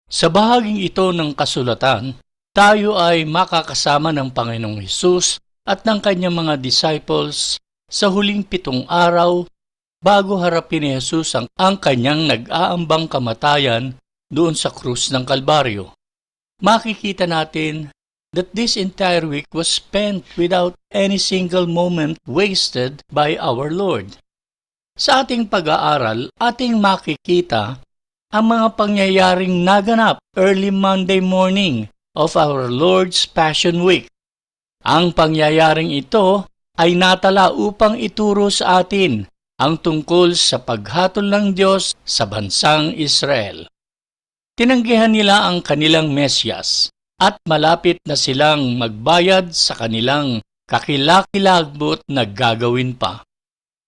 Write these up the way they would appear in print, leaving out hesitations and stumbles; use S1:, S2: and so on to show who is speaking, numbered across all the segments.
S1: Sa bahaging ito ng kasulatan, tayo ay makakasama ng Panginoong Hesus at ng kanyang mga disciples sa huling 7 araw bago harapin ni Hesus ang kanyang nag-aambang kamatayan doon sa krus ng Kalbaryo. Makikita natin that this entire week was spent without any single moment wasted by our Lord. Sa ating pag-aaral, ating makikita ang mga pangyayaring naganap early Monday morning of our Lord's Passion Week. Ang pangyayaring ito ay natala upang ituro sa atin ang tungkol sa paghatol ng Diyos sa bansang Israel. Tinanggihan nila ang kanilang Mesyas at malapit na silang magbayad sa kanilang kakilakilagbot na gagawin pa.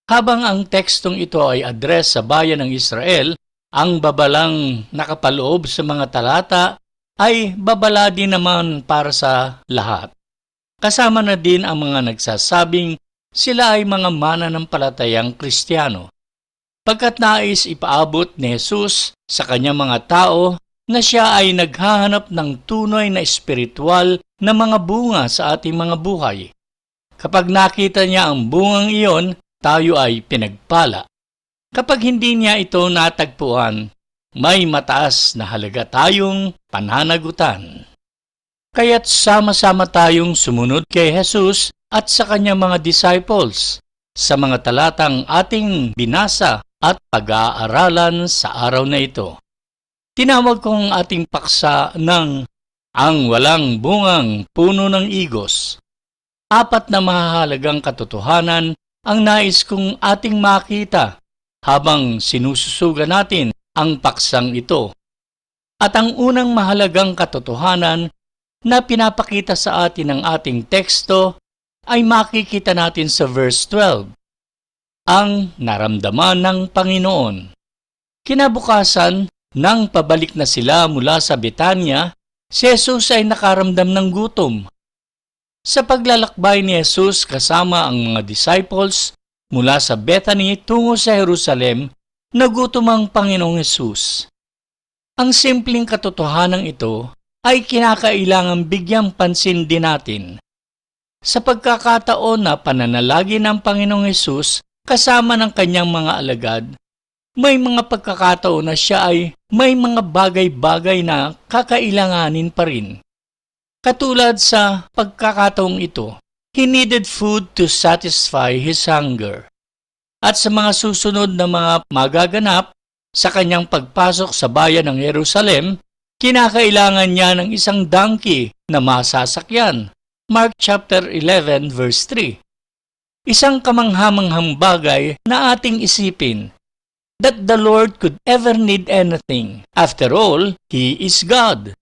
S1: Habang ang tekstong ito ay address sa bayan ng Israel, ang babalang nakapaloob sa mga talata ay babala din naman para sa lahat. Kasama na din ang mga nagsasabing sila ay mga mananampalatayang Kristiyano. Pagkat nais ipaabot ni Jesus sa kanyang mga tao na siya ay naghahanap ng tunay na espiritual na mga bunga sa ating mga buhay. Kapag nakita niya ang bungang iyon, tayo ay pinagpala. Kapag hindi niya ito natagpuan, may mataas na halaga tayong pananagutan. Kaya't sama-sama tayong sumunod kay Jesus at sa kanyang mga disciples sa mga talatang ating binasa at pag-aaralan sa araw na ito. Tinawag kong ating paksa ng Ang Walang Bungang Puno ng Igos. 4 na mahahalagang katotohanan ang nais kong ating makita habang sinususugan natin ang paksang ito. At ang unang mahalagang katotohanan na pinapakita sa atin ng ating teksto ay makikita natin sa verse 12. Ang naramdaman ng Panginoon. Kinabukasan, nang pabalik na sila mula sa Betanya, si Jesus ay nakaramdam ng gutom. Sa paglalakbay ni Jesus kasama ang mga disciples mula sa Bethany tungo sa Jerusalem, nagutom ang Panginoong Jesus. Ang simpleng katotohanan ito ay kinakailangang bigyang pansin din natin. Sa pagkakataon na pananalagi ng Panginoong Jesus kasama ng kanyang mga alagad, may mga pagkakataon na siya ay may mga bagay-bagay na kakailanganin pa rin. Katulad sa pagkakataong ito, he needed food to satisfy his hunger. At sa mga susunod na mga magaganap sa kanyang pagpasok sa bayan ng Jerusalem, kinakailangan niya ng isang donkey na masasakyan. Mark chapter 11 verse 3. Isang kamanghamanghang bagay na ating isipin, that the Lord could ever need anything. After all, He is God.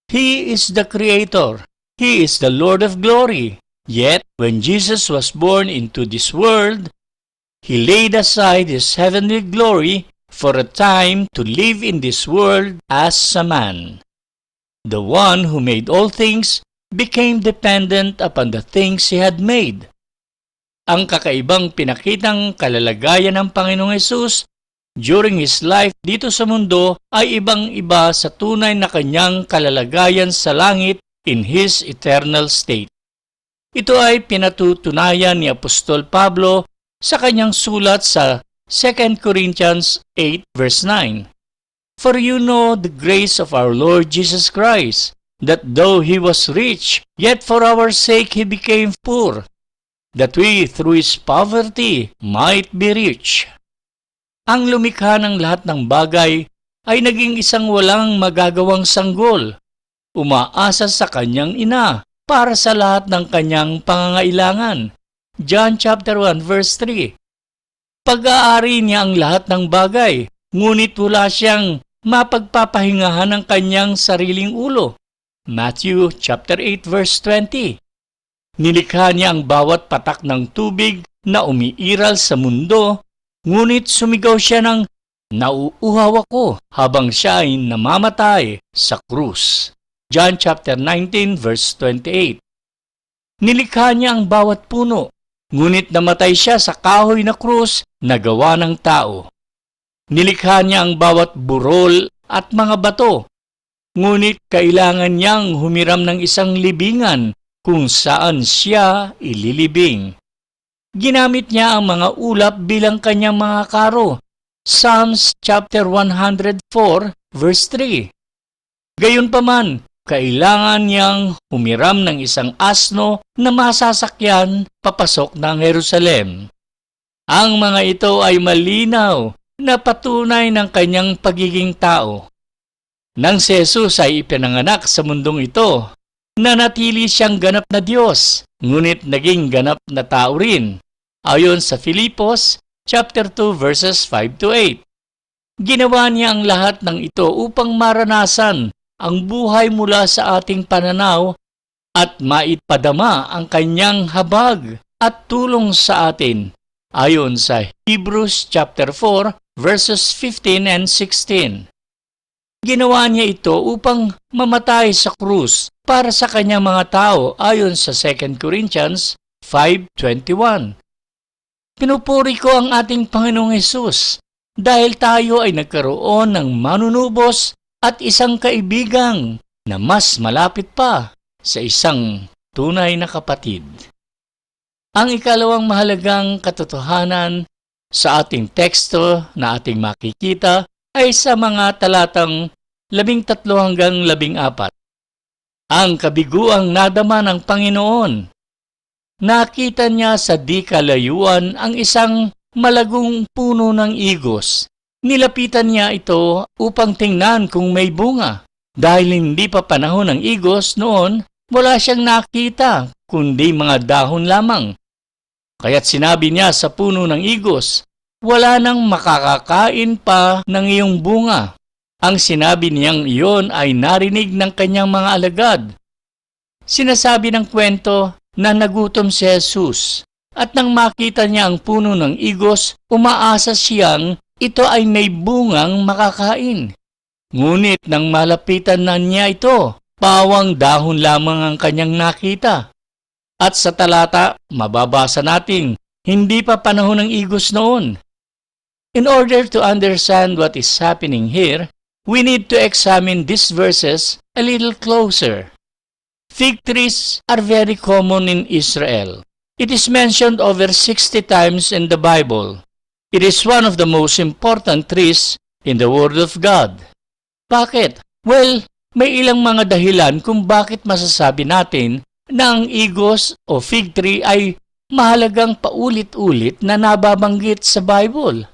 S1: He is the Creator. He is the Lord of glory. Yet, when Jesus was born into this world, He laid aside His heavenly glory for a time to live in this world as a man. The one who made all things became dependent upon the things He had made. Ang kakaibang pinakitang kalalagayan ng Panginoong Hesus during His life dito sa mundo ay ibang-iba sa tunay na kanyang kalalagayan sa langit in His eternal state. Ito ay pinatutunayan ni Apostol Pablo sa kanyang sulat sa 2 Corinthians 8 verse 9. For you know the grace of our Lord Jesus Christ, that though He was rich, yet for our sake He became poor, that we through His poverty might be rich. Ang lumikha ng lahat ng bagay ay naging isang walang magagawang sanggol, umaasa sa kanyang ina para sa lahat ng kanyang pangangailangan. John chapter 1 verse 3. Pag-aari niya ang lahat ng bagay, ngunit wala siyang mapagpapahingahan ng kanyang sariling ulo. Matthew chapter 8 verse 20. Nilikha niya ang bawat patak ng tubig na umiiral sa mundo, ngunit sumigaw siya ng nauuhaw ako habang siya ay namamatay sa krus. John chapter 19 verse 28. Nilikha niya ang bawat puno, ngunit namatay siya sa kahoy na krus na gawa ng tao. Nilikha niya ang bawat burol at mga bato, ngunit kailangan niyang humiram ng isang libingan kung saan siya ililibing. Ginamit niya ang mga ulap bilang kanyang mga karo. Psalms chapter 104 verse 3. Gayunpaman, kailangan niyang humiram ng isang asno na masasakyan papasok ng Jerusalem. Ang mga ito ay malinaw na patunay ng kanyang pagiging tao. Nang si Jesus ay ipinanganak sa mundong ito, nanatili siyang ganap na Diyos, ngunit naging ganap na tao rin, ayon sa Filipos chapter 2 verses 5 to 8. Ginawa niya ang lahat ng ito upang maranasan ang buhay mula sa ating pananaw at maipadama ang kanyang habag at tulong sa atin, ayon sa Hebrews chapter 4 verses 15 and 16. Ginawa niya ito upang mamatay sa krus para sa kanyang mga tao, ayon sa 2 Corinthians 5:21. Pinupuri ko ang ating Panginoong Hesus dahil tayo ay nagkaroon ng manunubos at isang kaibigang na mas malapit pa sa isang tunay na kapatid. Ang ikalawang mahalagang katotohanan sa ating teksto na ating makikita ay sa mga talatang 13 hanggang 14. Ang kabiguang nadama ng Panginoon. Nakita niya sa di kalayuan ang isang malagong puno ng igos. Nilapitan niya ito upang tingnan kung may bunga. Dahil hindi pa panahon ng igos noon, wala siyang nakita kundi mga dahon lamang. Kaya't sinabi niya sa puno ng igos, "Wala nang makakakain pa ng iyong bunga." Ang sinabi niyang iyon ay narinig ng kanyang mga alagad. Sinasabi ng kwento na nagutom si Jesus at nang makita niya ang puno ng igos, umaasa siyang ito ay may bungang makakain. Ngunit nang malapitan na niya ito, pawang dahon lamang ang kanyang nakita. At sa talata, mababasa nating hindi pa panahon ng igos noon. In order to understand what is happening here, we need to examine these verses a little closer. Fig trees are very common in Israel. It is mentioned over 60 times in the Bible. It is one of the most important trees in the Word of God. Bakit? Well, may ilang mga dahilan kung bakit masasabi natin na ang igos o fig tree ay mahalagang paulit-ulit na nababanggit sa Bible.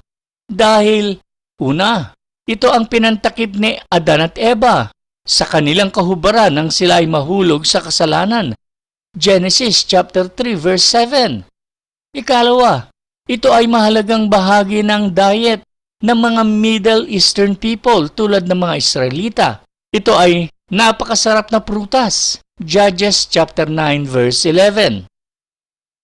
S1: Dahil, una, ito ang pinantakip ni Adan at Eva sa kanilang kahubaran nang sila ay mahulog sa kasalanan. Genesis chapter 3 verse 7. Ikalawa, ito ay mahalagang bahagi ng diet ng mga Middle Eastern people tulad ng mga Israelita. Ito ay napakasarap na prutas. Judges chapter 9 verse 11.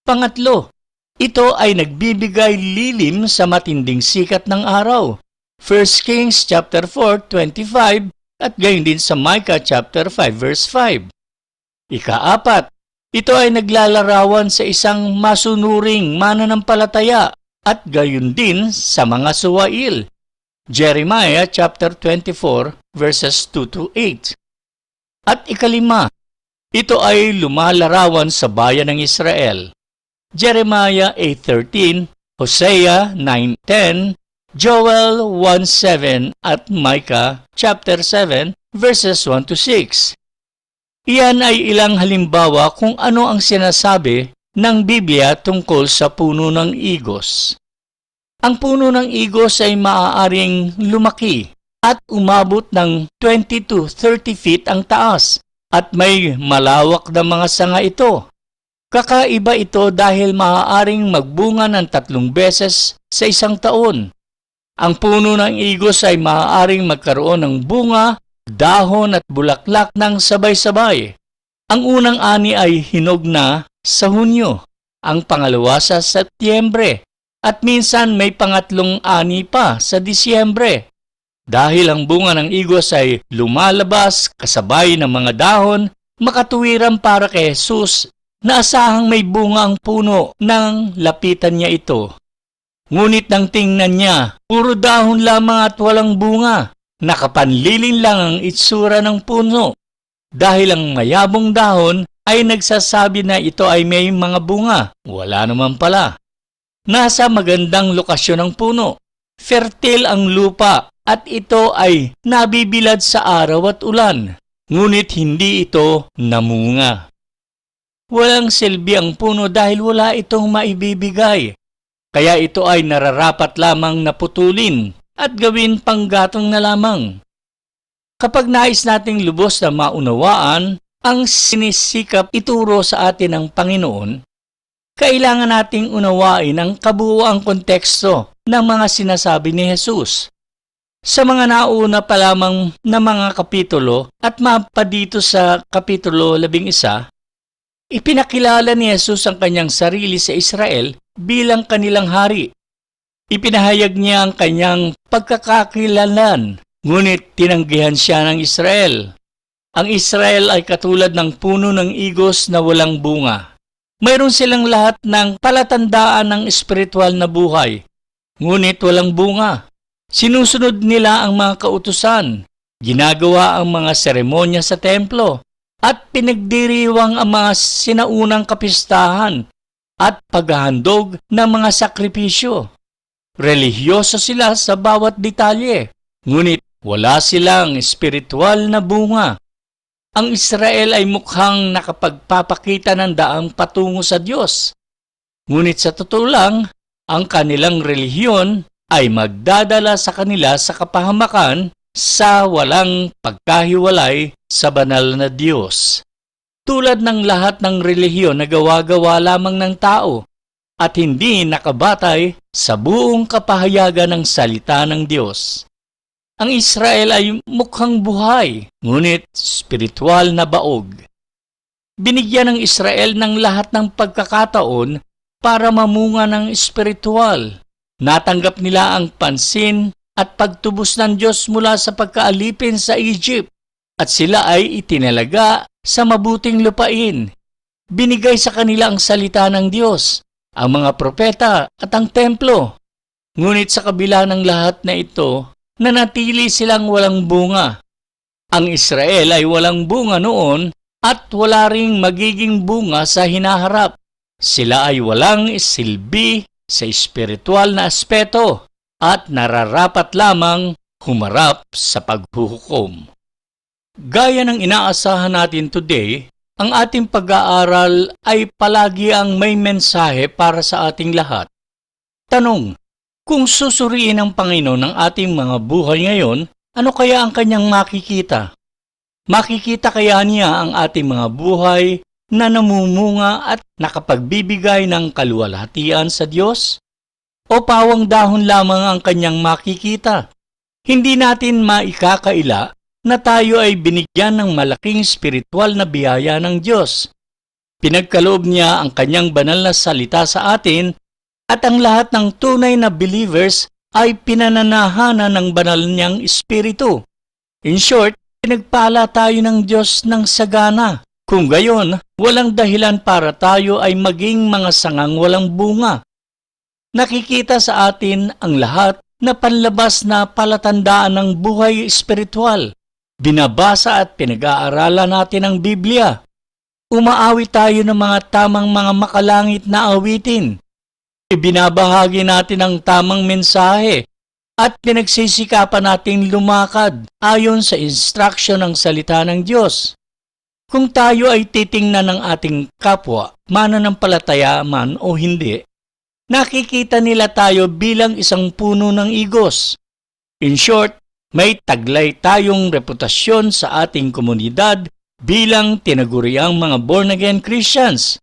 S1: Pangatlo, ito ay nagbibigay lilim sa matinding sikat ng araw. 1 Kings chapter 4:25 at gayon din sa Micah chapter 5 verse 5. Ikaapat, ito ay naglalarawan sa isang masunuring mananampalataya at gayon din sa mga suwail. Jeremiah chapter 24 verses 2 to 8. At ikalima, ito ay lumalarawan sa bayan ng Israel. Jeremiah 8:13, Hosea 9:10, Joel 1:7 at Micah chapter 7 verses 1 to 6. Iyan ay ilang halimbawa kung ano ang sinasabi ng Biblia tungkol sa puno ng igos. Ang puno ng igos ay maaaring lumaki at umabot ng 20 to 30 feet ang taas at may malawak na mga sanga ito. Kakaiba ito dahil maaaring magbunga ng 3 beses sa isang taon. Ang puno ng igos ay maaaring magkaroon ng bunga, dahon at bulaklak ng sabay-sabay. Ang unang ani ay hinog na sa Hunyo, ang pangalawa sa Setyembre, at minsan may pangatlong ani pa sa Disyembre. Dahil ang bunga ng igos ay lumalabas kasabay ng mga dahon, makatuwiran para kay Jesus na asahang may bunga ang puno nang lapitan niya ito. Ngunit nang tingnan niya, puro dahon lamang at walang bunga. Nakapanlilin lang ang itsura ng puno dahil ang mayabong dahon ay nagsasabi na ito ay may mga bunga. Wala naman pala. Nasa magandang lokasyon ang puno. Fertile ang lupa at ito ay nabibilad sa araw at ulan. Ngunit hindi ito namunga. Walang silbi ang puno dahil wala itong maibibigay. Kaya ito ay nararapat lamang na putulin at gawin panggatong na lamang. Kapag nais nating lubos na maunawaan ang sinisikap ituro sa atin ng Panginoon, kailangan nating unawain ang kabuuang konteksto ng mga sinasabi ni Jesus. Sa mga nauna pa lamang na mga kapitulo at mapa dito sa kapitulo 11, ipinakilala ni Jesus ang kanyang sarili sa Israel bilang kanilang hari. Ipinahayag niya ang kanyang pagkakakilanlan, ngunit tinanggihan siya ng Israel. Ang Israel ay katulad ng puno ng igos na walang bunga. Mayroon silang lahat ng palatandaan ng espiritual na buhay, ngunit walang bunga. Sinusunod nila ang mga kautusan, ginagawa ang mga seremonya sa templo, at pinagdiriwang ang mga sinaunang kapistahan at paghahandog ng mga sakripisyo. Relihiyoso sila sa bawat detalye, ngunit wala silang espiritual na bunga. Ang Israel ay mukhang nakapagpapakita ng daang patungo sa Diyos. Ngunit sa totoo lang, ang kanilang relihiyon ay magdadala sa kanila sa kapahamakan sa walang pagkahiwalay sa banal na Diyos. Tulad ng lahat ng relihiyon na gawa-gawa lamang ng tao at hindi nakabatay sa buong kapahayagan ng salita ng Diyos. Ang Israel ay mukhang buhay, ngunit spiritual na baog. Binigyan ng Israel ng lahat ng pagkakataon para mamunga ng espiritual. Natanggap nila ang pansin at pagtubos ng Diyos mula sa pagkaalipin sa Egypt at sila ay itinalaga sa mabuting lupain. Binigay sa kanila ang salita ng Diyos, ang mga propeta at ang templo. Ngunit sa kabila ng lahat na ito, nanatili silang walang bunga. Ang Israel ay walang bunga noon at wala ring magiging bunga sa hinaharap. Sila ay walang silbi sa espiritual na aspeto at nararapat lamang humarap sa paghuhukom. Gaya ng inaasahan natin today, ang ating pag-aaral ay palagi ang may mensahe para sa ating lahat. Tanong, kung susuriin ng Panginoon ang ating mga buhay ngayon, ano kaya ang kanyang makikita? Makikita kaya niya ang ating mga buhay na namumunga at nakapagbibigay ng kaluwalhatian sa Diyos? O pawang dahon lamang ang kanyang makikita? Hindi natin maikakaila na tayo ay binigyan ng malaking spiritual na biyaya ng Diyos. Pinagkaloob niya ang kanyang banal na salita sa atin at ang lahat ng tunay na believers ay pinananahanan ng banal niyang espiritu. In short, pinagpala tayo ng Diyos ng sagana. Kung gayon, walang dahilan para tayo ay maging mga sangang walang bunga. Nakikita sa atin ang lahat na panlabas na palatandaan ng buhay espiritual. Binabasa at pinag-aaralan natin ang Biblia. Umaawi tayo ng mga tamang mga makalangit na awitin. Ibinabahagi natin ang tamang mensahe at pinagsisikapan nating lumakad ayon sa instruction ng salita ng Diyos. Kung tayo ay titingnan ng ating kapwa, mananampalataya man o hindi, nakikita nila tayo bilang isang puno ng igos. In short, may taglay tayong reputasyon sa ating komunidad bilang tinaguriang mga born-again Christians.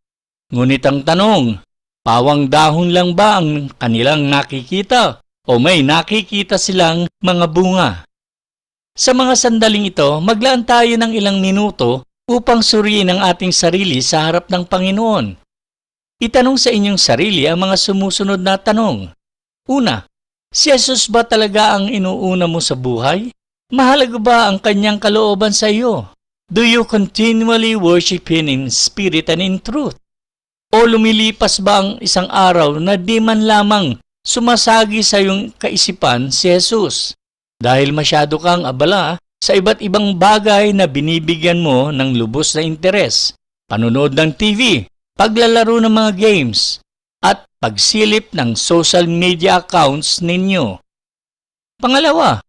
S1: Ngunit ang tanong, pawang dahon lang ba ang kanilang nakikita o may nakikita silang mga bunga? Sa mga sandaling ito, maglaan tayo ng ilang minuto upang suriin ang ating sarili sa harap ng Panginoon. Itanong sa inyong sarili ang mga sumusunod na tanong. Una, si Jesus ba talaga ang inuuna mo sa buhay? Mahalaga ba ang kanyang kalooban sa iyo? Do you continually worship Him in spirit and in truth? O lumilipas ba ang isang araw na di man lamang sumasagi sa iyong kaisipan si Jesus? dahil masyado kang abala sa iba't ibang bagay na binibigyan mo ng lubos na interes, panonood ng TV, paglalaro ng mga games, at pagsilip ng social media accounts ninyo. Pangalawa,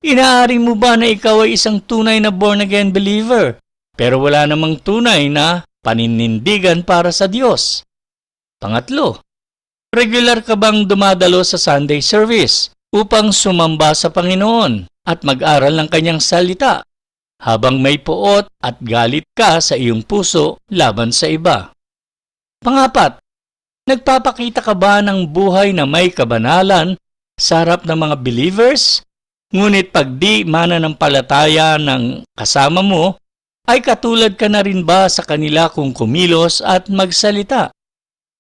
S1: inaari mo ba na ikaw ay isang tunay na born-again believer, pero wala namang tunay na paninindigan para sa Diyos? Pangatlo, regular ka bang dumadalo sa Sunday service upang sumamba sa Panginoon at mag-aral ng Kanyang salita, habang may puot at galit ka sa iyong puso laban sa iba? Pangapat, nagpapakita ka ba ng buhay na may kabanalan sa harap ng mga believers, ngunit pag di mananampalataya ng kasama mo, ay katulad ka na rin ba sa kanila kung kumilos at magsalita?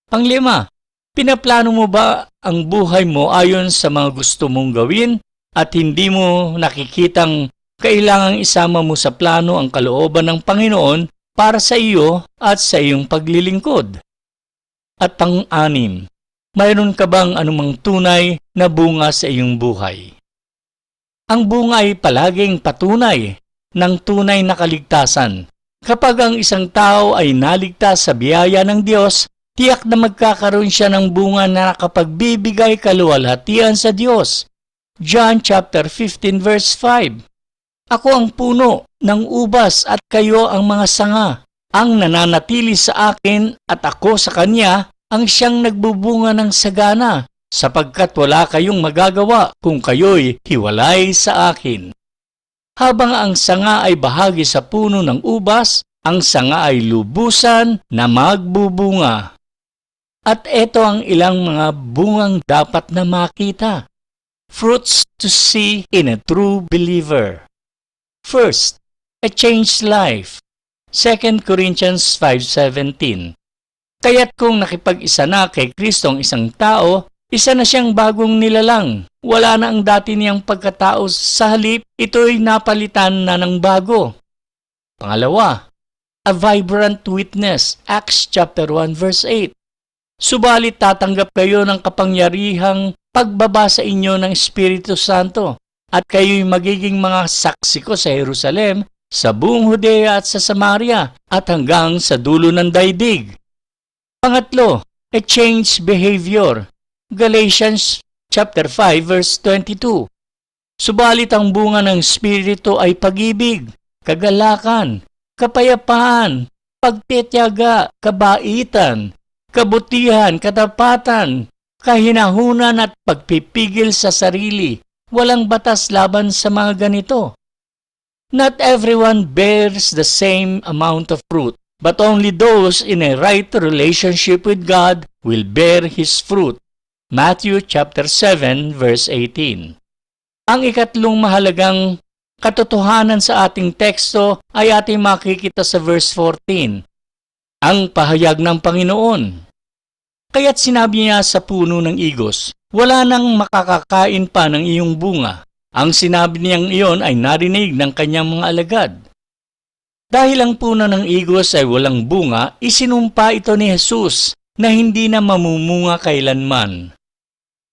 S1: Panglima, pinaplano mo ba ang buhay mo ayon sa mga gusto mong gawin at hindi mo nakikitang kailangang isama mo sa plano ang kalooban ng Panginoon para sa iyo at sa iyong paglilingkod? At pang-anim, mayroon ka bang anumang tunay na bunga sa iyong buhay? Ang bunga ay palaging patunay ng tunay na kaligtasan. Kapag ang isang tao ay naligtas sa biyaya ng Diyos, tiyak na magkakaroon siya ng bunga na nakapagbibigay kaluwalhatian sa Diyos. John chapter 15 verse 5. Ako ang puno ng ubas at kayo ang mga sanga. Ang nananatili sa akin at ako sa kanya ang siyang nagbubunga ng sagana, sapagkat wala kayong magagawa kung kayo'y hiwalay sa akin. Habang ang sanga ay bahagi sa puno ng ubas, ang sanga ay lubusan na magbubunga. At ito ang ilang mga bungang dapat na makita. Fruits to see in a true believer. First, a changed life. 2 Corinthians 5:17. Kaya't kung nakipag-isa na kay Kristo ang isang tao, isa na siyang bagong nilalang. Wala na ang dati niyang pagkatao, sa halip, ito'y napalitan na ng bago. Pangalawa, a vibrant witness. Acts chapter 1 verse 8. Subalit tatanggap kayo ng kapangyarihang pagbaba sa inyo ng Espiritu Santo, at kayo'y magiging mga saksi ko sa Jerusalem, sa buong Judea at sa Samaria, at hanggang sa dulo ng daigdig. Pangatlo, a changed behavior. Galatians chapter 5 verse 22. Subalit ang bunga ng Espiritu ay pag-ibig, kagalakan, kapayapaan, pagtitiyaga, kabaitan, kabutihan, katapatan, kahinahunan at pagpipigil sa sarili. Walang batas laban sa mga ganito. Not everyone bears the same amount of fruit, but only those in a right relationship with God will bear His fruit. Matthew chapter 7 verse 18. Ang ikatlong mahalagang katotohanan sa ating teksto ay ating makikita sa verse 14. Ang pahayag ng Panginoon. Kaya't sinabi niya sa puno ng igos, wala nang makakakain pa ng iyong bunga. Ang sinabi niyang iyon ay narinig ng kanyang mga alagad. Dahil ang puno ng igos ay walang bunga, isinumpa ito ni Jesus na hindi na mamumunga kailanman.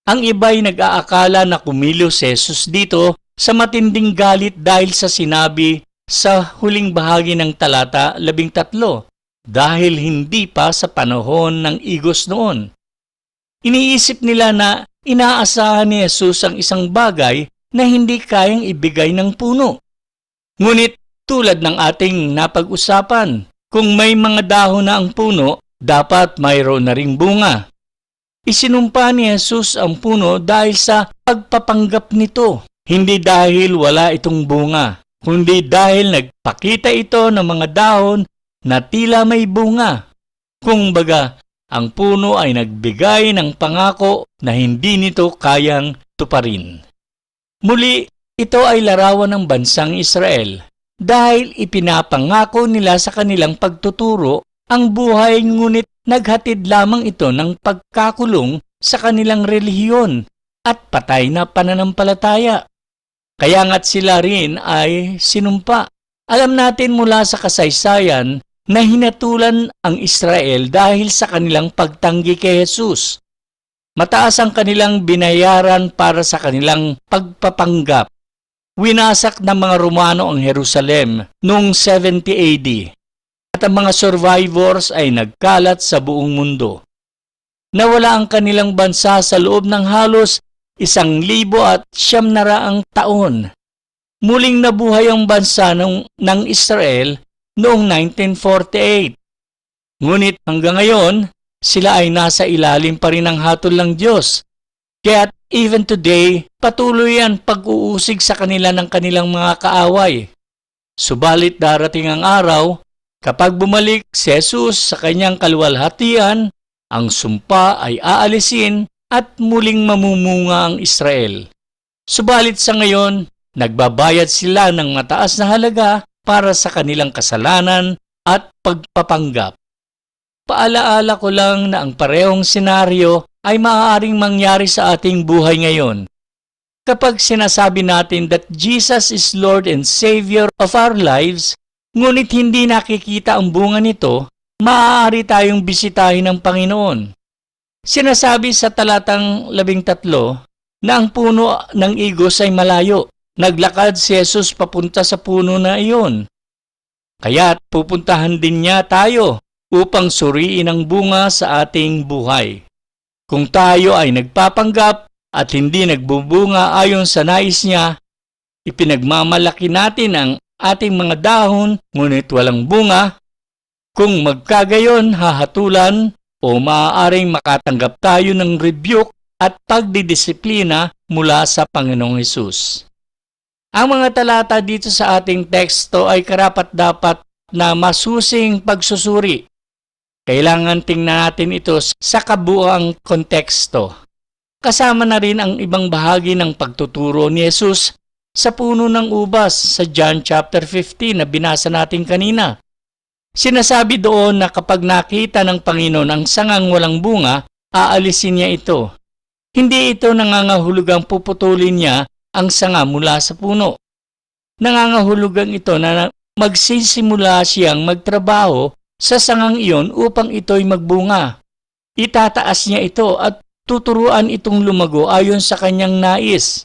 S1: Ang iba'y nag-aakala na kumilos si Jesus dito sa matinding galit dahil sa sinabi sa huling bahagi ng talata 13, dahil hindi pa sa panahon ng igos noon. Iniisip nila na inaasahan ni Jesus ang isang bagay na hindi kayang ibigay ng puno. Ngunit tulad ng ating napag-usapan, kung may mga dahon na ang puno, dapat mayroon na ring bunga. Isinumpa ni Jesus ang puno dahil sa pagpapanggap nito, hindi dahil wala itong bunga, kundi dahil nagpakita ito ng mga dahon na tila may bunga. Kung baga, ang puno ay nagbigay ng pangako na hindi nito kayang tuparin. Muli, ito ay larawan ng bansang Israel dahil ipinapangako nila sa kanilang pagtuturo ang buhay, ngunit naghatid lamang ito ng pagkakulong sa kanilang relihiyon at patay na pananampalataya. Kaya nga't sila rin ay sinumpa. Alam natin mula sa kasaysayan na hinatulan ang Israel dahil sa kanilang pagtanggi kay Jesus. Mataas ang kanilang binayaran para sa kanilang pagpapanggap. winasak ng mga Romano ang Jerusalem noong 70 AD at ang mga survivors ay nagkalat sa buong mundo. Nawala ang kanilang bansa sa loob ng halos 1,900 taon. Muling nabuhay ang bansa ng Israel noong 1948. Ngunit hanggang ngayon, sila ay nasa ilalim pa rin ng hatol ng Diyos. Kaya even today, patuloy ang pag-uusig sa kanila ng kanilang mga kaaway. Subalit darating ang araw, kapag bumalik si Jesus sa kanyang kaluwalhatian, ang sumpa ay aalisin at muling mamumunga ang Israel. Subalit sa ngayon, nagbabayad sila ng mataas na halaga para sa kanilang kasalanan at pagpapanggap. Paalaala ko lang na ang parehong senaryo ay maaaring mangyari sa ating buhay ngayon. Kapag sinasabi natin that Jesus is Lord and Savior of our lives, ngunit hindi nakikita ang bunga nito, maaari tayong bisitahin ng Panginoon. Sinasabi sa talatang 13 na ang puno ng igos ay malayo. Naglakad si Jesus papunta sa puno na iyon. Kaya't pupuntahan din niya tayo upang suriin ang bunga sa ating buhay. Kung tayo ay nagpapanggap at hindi nagbubunga ayon sa nais niya, ipinagmamalaki natin ang ating mga dahon ngunit walang bunga. Kung magkagayon, hahatulan o maaaring makatanggap tayo ng rebuke at pagdidisiplina mula sa Panginoong Hesus. Ang mga talata dito sa ating teksto ay karapat-dapat na masusing pagsusuri. Kailangan tingnan natin ito sa kabuuang konteksto. Kasama na rin ang ibang bahagi ng pagtuturo ni Jesus sa puno ng ubas sa John chapter 15 na binasa natin kanina. Sinasabi doon na kapag nakita ng Panginoon ang sangang walang bunga, aalisin niya ito. Hindi ito nangangahulugang puputulin niya ang sanga mula sa puno. Nangangahulugang ito na magsisimula siyang magtrabaho sa sangang iyon upang ito'y magbunga. Itataas niya ito at tuturuan itong lumago ayon sa kanyang nais.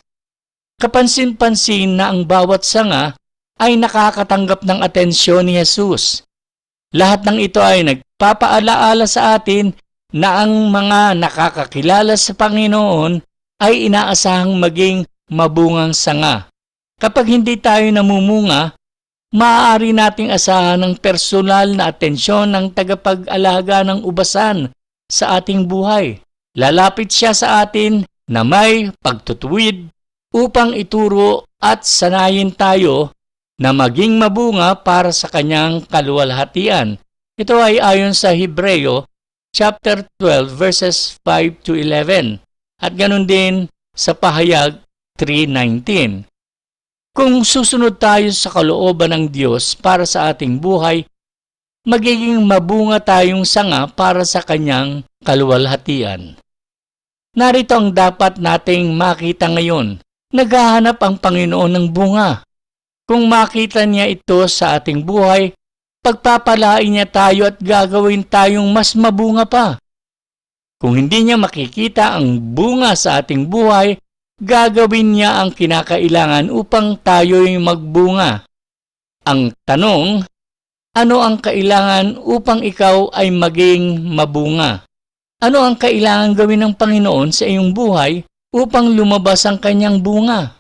S1: Kapansin-pansin na ang bawat sanga ay nakakatanggap ng atensyon ni Jesus. Lahat ng ito ay nagpapaalaala sa atin na ang mga nakakakilala sa Panginoon ay inaasahang maging mabungang sanga. Kapag hindi tayo namumunga, maaari nating asahan ng personal na atensyon ng tagapag-alaga ng ubasan sa ating buhay. Lalapit siya sa atin na may pagtutuwid upang ituro at sanayin tayo na maging mabunga para sa kanyang kaluwalhatian. Ito ay ayon sa Hebreo chapter 12 verses 5 to 11 at ganun din sa Pahayag 3:19. Kung susunod tayo sa kalooban ng Diyos para sa ating buhay, magiging mabunga tayong sanga para sa kanyang kaluwalhatian. Narito ang dapat nating makita ngayon. Naghahanap ang Panginoon ng bunga. Kung makita niya ito sa ating buhay, pagpapalain niya tayo at gagawin tayong mas mabunga pa. Kung hindi niya makikita ang bunga sa ating buhay, gagawin niya ang kinakailangan upang tayo'y magbunga. Ang tanong, ano ang kailangan upang ikaw ay maging mabunga? Ano ang kailangan gawin ng Panginoon sa iyong buhay upang lumabas ang kanyang bunga?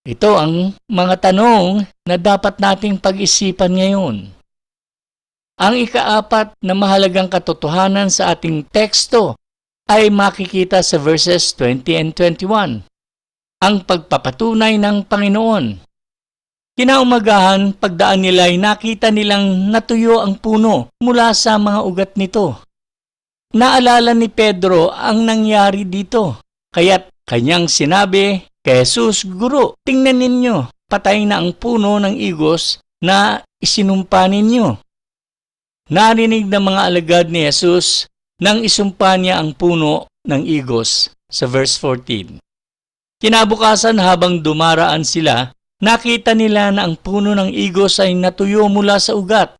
S1: Ito ang mga tanong na dapat nating pag-isipan ngayon. Ang ikaapat na mahalagang katotohanan sa ating teksto ay makikita sa verses 20 and 21. Ang pagpapatunay ng Panginoon. Kinaumagahan, pagdaan nila ay nakita nilang natuyo ang puno mula sa mga ugat nito. Naalala ni Pedro ang nangyari dito, kaya't kanyang sinabi kay Jesus, "Guro, tingnan ninyo, patay na ang puno ng igos na isinumpa ninyo." Narinig ng mga alagad ni Jesus nang isumpa niya ang puno ng igos sa verse 14. Kinabukasan habang dumaraan sila, nakita nila na ang puno ng igos ay natuyo mula sa ugat.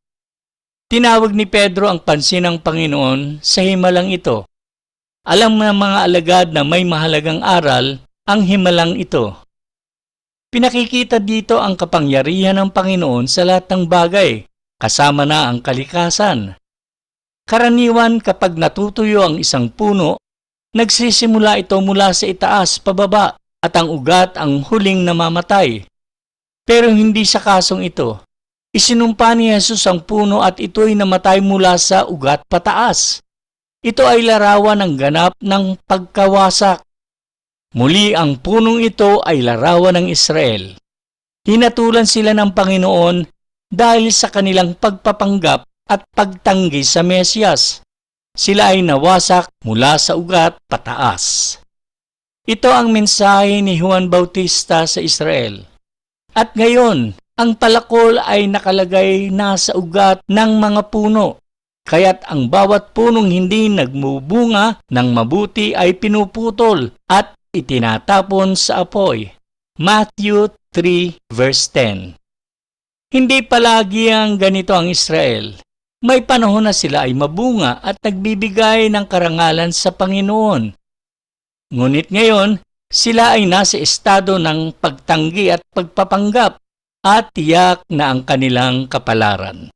S1: Tinawag ni Pedro ang pansin ng Panginoon sa himalang ito. Alam ng mga alagad na may mahalagang aral ang himalang ito. Pinakikita dito ang kapangyarihan ng Panginoon sa lahat ng bagay, kasama na ang kalikasan. Karaniwan kapag natutuyo ang isang puno, nagsisimula ito mula sa itaas pababa at ang ugat ang huling namamatay. Pero hindi sa kasong ito. Isinumpa ni Jesus ang puno at ito'y namatay mula sa ugat pataas. Ito ay larawan ng ganap ng pagkawasak. Muli ang punong ito ay larawan ng Israel. Hinatulan sila ng Panginoon dahil sa kanilang pagpapanggap at pagtanggi sa Mesiyas. Sila ay nawasak mula sa ugat pataas. Ito ang mensahe ni Juan Bautista sa Israel. At ngayon, ang palakol ay nakalagay na sa ugat ng mga puno. Kaya't ang bawat punong hindi nagmubunga ng mabuti ay pinuputol at itinatapon sa apoy. Matthew 3 verse 10. Hindi palagi ang ganito ang Israel. May panahon na sila ay mabunga at nagbibigay ng karangalan sa Panginoon. Ngunit ngayon, sila ay nasa estado ng pagtanggi at pagpapanggap at tiyak na ang kanilang kapalaran.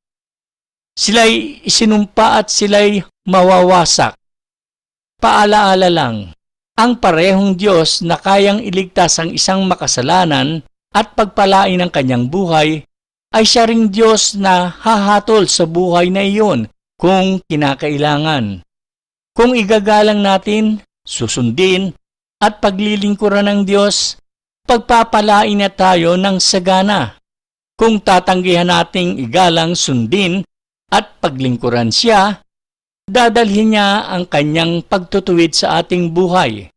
S1: Sila'y isinumpa at sila'y mawawasak. Paalaala lang, ang parehong Diyos na kayang iligtas ang isang makasalanan at pagpalain ang kanyang buhay, ay siya ring Diyos na hahatol sa buhay na iyon kung kinakailangan. Kung igagalang natin, susundin, at paglilingkuran ng Diyos, pagpapalain na tayo ng sagana. Kung tatanggihan nating igalang, sundin, at paglingkuran siya, dadalhin niya ang kanyang pagtutuwid sa ating buhay.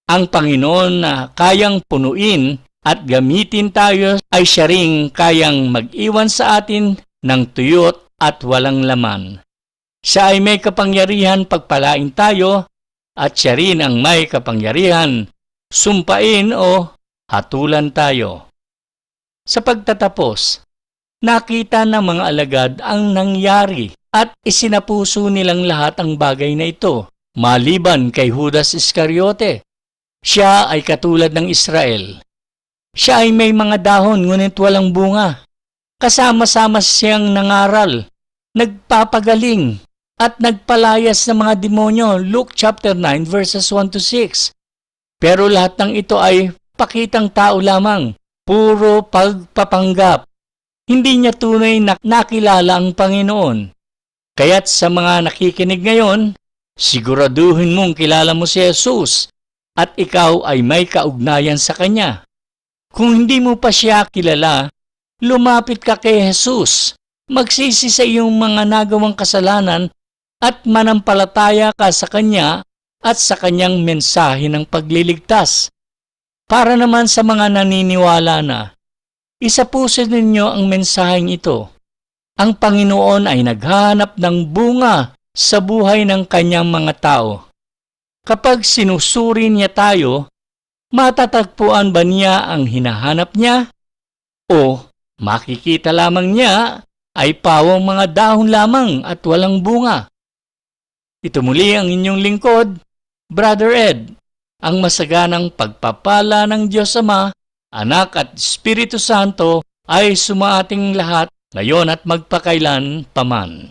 S1: Ang Panginoon na kayang punuin at gamitin tayo ay siya ring kayang mag-iwan sa atin ng tuyot at walang laman. Siya ay may kapangyarihan pagpalain tayo at siya rin ang may kapangyarihan sumpain o hatulan tayo. Sa pagtatapos, nakita ng mga alagad ang nangyari at isinapuso nilang lahat ang bagay na ito, maliban kay Judas Iscariote. Siya ay katulad ng Israel. Siya ay may mga dahon ngunit walang bunga. Kasama-sama siyang nangaral, nagpapagaling, at nagpalayas ng mga demonyo, Luke chapter 9 verses 1 to 6. Pero lahat ng ito ay pakitang tao lamang, puro pagpapanggap. Hindi niya tunay na nakilala ang Panginoon. Kaya't sa mga nakikinig ngayon, siguraduhin mong kilala mo si Jesus at ikaw ay may kaugnayan sa Kanya. Kung hindi mo pa siya kilala, lumapit ka kay Jesus, magsisi sa iyong mga nagawang kasalanan at manampalataya ka sa Kanya at sa Kanyang mensahe ng pagliligtas. Para naman sa mga naniniwala na, isapuso ninyo ang mensaheng ito. Ang Panginoon ay naghahanap ng bunga sa buhay ng Kanyang mga tao. Kapag sinusuri niya tayo, matatagpuan ba niya ang hinahanap niya? O makikita lamang niya ay pawang mga dahon lamang at walang bunga? Ito muli ang inyong lingkod, Brother Ed, ang masaganang pagpapala ng Diyos Ama, Anak at Espiritu Santo ay sumaating lahat ngayon at magpakailan paman.